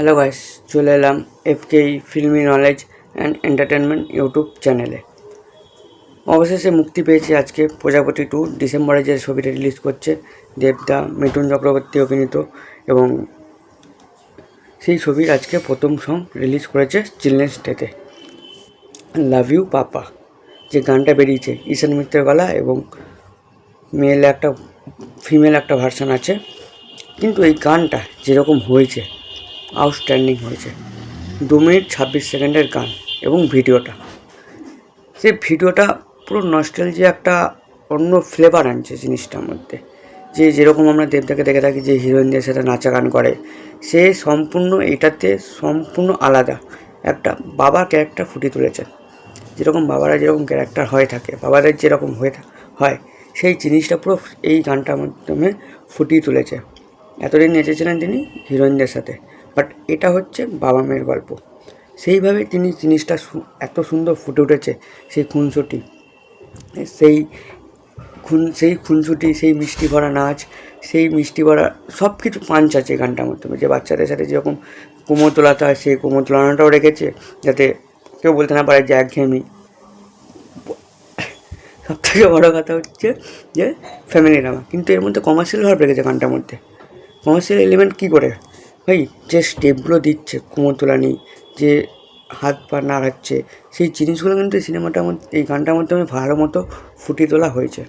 Hello guys, চলে এলাম এফকেই filmy knowledge and entertainment YouTube চ্যানেলে। অবশেষে মুক্তি পেয়েছে আজকে প্রজাপতি 2 ডিসেম্বরে যে ছবিটা রিলিজ করছে দেবদা মিঠুন চক্রবর্তী অভিনীত, এবং সেই ছবির আজকে প্রথম সং রিলিজ করেছে চিলড্রেন্স ডেতে। লাভ ইউ পাপা যে গানটা বেরিয়েছে, ঈশান মিত্রের গলা এবং ফিমেল একটা ভার্সন আছে, কিন্তু এই গানটা যেরকম হয়েছে আউটস্ট্যান্ডিং হয়েছে। 2 মিনিট 26 সেকেন্ডের গান এবং সেই ভিডিওটা পুরো নস্টালজিয়া একটা অন্য ফ্লেভার আনছে জিনিসটার মধ্যে। যেরকম আমরা দেবদাকে দেখে থাকি যে হিরোইনদের সাথে নাচা গান করে, সে সম্পূর্ণ এটাতে সম্পূর্ণ আলাদা একটা বাবা ক্যারেক্টার ফুটিয়ে তুলেছেন। যেরকম বাবারা যেরকম ক্যারেক্টার হয়ে থাকে, বাবাদের যেরকম হয় সেই জিনিসটা পুরো এই গানটার মাধ্যমে ফুটিয়ে তুলেছে। এতদিন নেচেছিলেন তিনি হিরোইনদের সাথে, বাট এটা হচ্ছে বাবা মেয়ের গল্প। সেইভাবে তিনি জিনিসটা এত সুন্দর ফুটে উঠেছে। সেই খুনসুটি, সেই খুনসুটি, সেই মিষ্টি ভরা নাচ, সেই মিষ্টি ভরা সব কিছু পাঞ্চ আছে গানটার মাধ্যমে। যে বাচ্চাদের সাথে যেরকম কোমর তোলাতে হয়, সেই কোমর তোলানোটাও রেখেছে, যাতে কেউ বলতে না পারে যে একঘেয়েমি। সব থেকে বড়ো কথা হচ্ছে যে ফ্যামিলি ড্রামা, কিন্তু এর মধ্যে কমার্শিয়াল ভাব রেখেছে গানটার মধ্যে। কমার্শিয়াল এলিমেন্ট কী করে ভাই, যে স্টেপগুলো দিচ্ছে কোমর তোলানি, যে হাত পা নাড়াচ্ছে, সেই জিনিসগুলো কিন্তু এই সিনেমাটার মধ্যে, এই গানটার মাধ্যমে ভালো মতো ফুটিয়ে তোলা হয়েছে।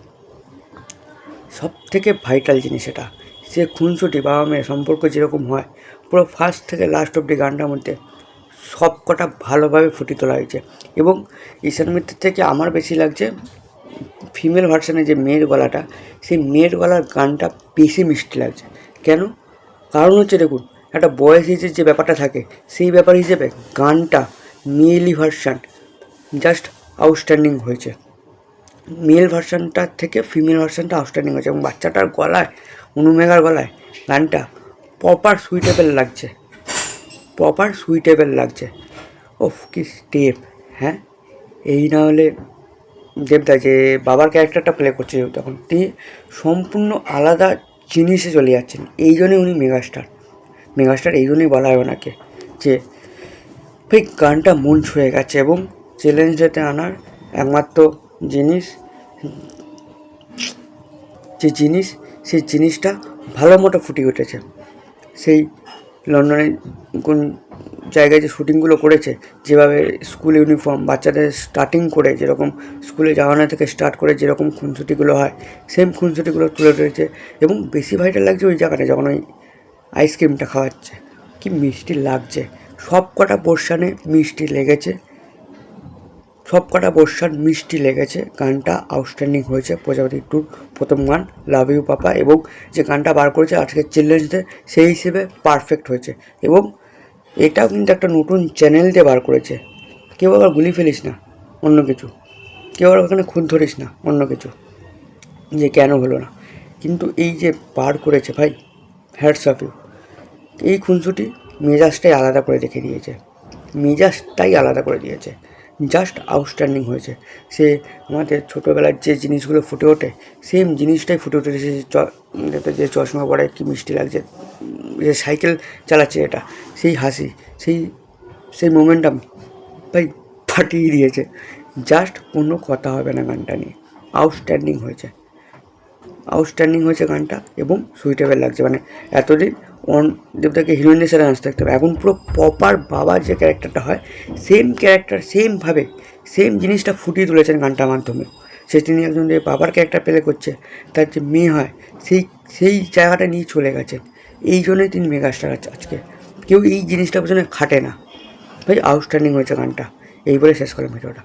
সব থেকে ভাইটাল জিনিস এটা, সে খুনসুটি বাবা মেয়ের সম্পর্ক যেরকম হয়, পুরো ফার্স্ট থেকে লাস্ট অব্দি গানটার মধ্যে সব কটা ভালোভাবে ফুটিয়ে তোলা হয়েছে। এবং ঈশান মিত্রের থেকে আমার বেশি লাগছে ফিমেল ভার্সানে যে মেয়ের গলাটা, সেই মেয়ের গলার গানটা বেশি মিষ্টি লাগছে। কেন? কারণ হচ্ছে দেখুন, একটা বয়েস হিসেবে যে ব্যাপারটা থাকে, সেই ব্যাপার হিসেবে গানটা মেয়েলি ভার্সান জাস্ট আউটস্ট্যান্ডিং হয়েছে। মেল ভার্সানটার থেকে ফিমেল ভার্সানটা আউটস্ট্যান্ডিং হয়েছে, এবং বাচ্চাটার গলায়, অনুমেঘার গলায় গানটা প্রপার সুইটেবল লাগছে। ওফ কি স্টেপ! হ্যাঁ, এই না হলে দেবদা যে বাবার ক্যারেক্টারটা প্লে করছে তখন তিনি সম্পূর্ণ আলাদা জিনিসে চলে যাচ্ছেন। এই জন্যই উনি মেগাস্টার এই জন্যই বলা হয় ওনাকে, যে ভাই গানটা মন ছুঁয়ে গেছে। এবং চ্যালেঞ্জ ডেতে আনার একমাত্র সেই জিনিসটা ভালো মতো ফুটিয়ে উঠেছে। সেই লন্ডনে কোন জায়গায় যে শ্যুটিংগুলো করেছে, যেভাবে স্কুল ইউনিফর্ম বাচ্চাদের স্টার্টিং করে, যেরকম স্কুলে যাওয়ানো থেকে স্টার্ট করে যেরকম খুনসুটিগুলো হয়, সেম খুনসুটিগুলো তুলে ধরেছে। এবং বেশি ভাইটাল লাগছে ওই জায়গাটা যখন ওই আইসক্রিমটা খাওয়াচ্ছে, কি মিষ্টি লাগছে। সব কটা পোর্শানে মিষ্টি লেগেছে। গানটা আউটস্ট্যান্ডিং হয়েছে। প্রজাপতি 2 প্রথম গান লাভ ইউ পাপা, এবং যে গানটা বার করেছে আজকের চিলড্রেন্স ডে, সেই হিসেবে পারফেক্ট হয়েছে। এবং এটাও কিন্তু একটা নতুন চ্যানেল দিয়ে বার করেছে। কেউ আবার গুলি ফেলিস না অন্য কিছু, কেউ আবার ওখানে খুন ধরিস না অন্য কিছু, যে কেন হলো না। কিন্তু এই যে বার করেছে ভাই, হ্যাটস অফ ইউ। এই খুনসুটি মেজাজটাই আলাদা করে দিয়েছে, জাস্ট আউটস্ট্যান্ডিং হয়েছে। সে আমাদের ছোটোবেলার যে জিনিসগুলো ফুটে ওঠে, সেম জিনিসটাই ফুটে উঠেছে। যে চশমা পরে কি মিষ্টি লাগছে, যে সাইকেল চালাচ্ছে, এটা সেই হাসি, সেই মোমেন্টাম ভাই ফাটিয়ে দিয়েছে। জাস্ট কোনো কথা হবে না গানটা নিয়ে। আউটস্ট্যান্ডিং হয়েছে গানটা, এবং সুইটেবল লাগছে। মানে এতদিন দেবদাকে হিরোইনদের সাথে নাচতে থাকতে হবে, এখন পুরো প্রপার বাবার যে ক্যারেক্টারটা হয়, সেম ক্যারেক্টার, সেম জিনিসটা ফুটিয়ে তুলেছেন গানটার মাধ্যমে। তিনি একজন যে বাবার ক্যারেক্টার প্লে করছে, তার যে মেয়ে হয়, সেই জায়গাটা নিয়ে চলে গেছেন। এই জন্যই তিনি মেগাস্টার আজকে। কেউ এই জিনিসটার পেছনে খাটে না ভাই। আউটস্ট্যান্ডিং হয়েছে গানটা। এই বলে শেষ করলাম ভিডিওটা।